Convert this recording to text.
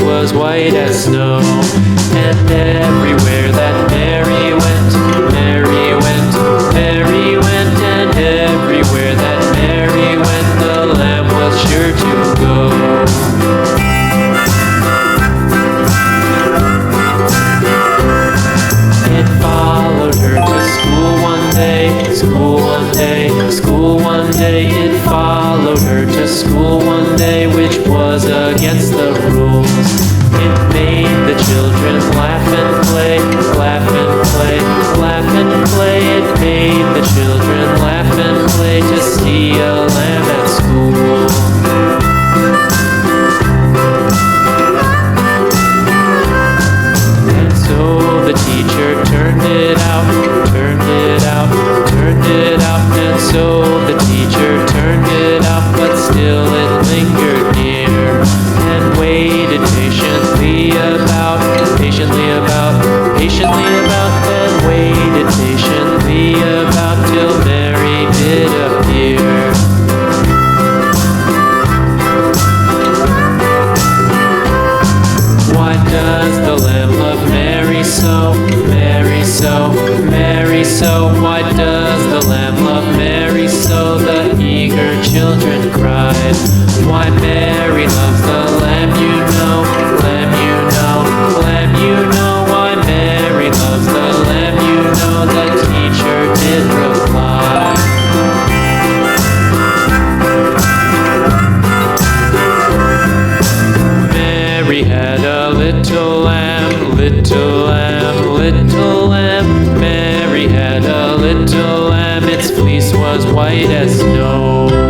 was white as snow. And everywhere that Mary went, Mary went, Mary went. And everywhere that Mary went, the lamb was sure to go. It followed her to school one day, school one day, school one day. It followed her to school one day, which was against the rules. It made the children laugh and play, laugh and play, laugh and play. It made the children laugh and play to see a lamb at school. And so the teacher turned it out, turned it out, turned it out. And so the teacher turned it out, but still it lingered near and waited patiently about, patiently about, patiently about, and waited patiently about till Mary did appear. Why does the lamb love Mary so, Mary so, Mary so? Why does the lamb love Mary so? The eager children cried. Why Mary loves the lamb, you know, lamb, you know, lamb, you know. Why Mary loves the lamb, you know, the teacher did reply. Mary had a little lamb, little lamb, little lamb. Mary had a little lamb, its fleece was white as snow.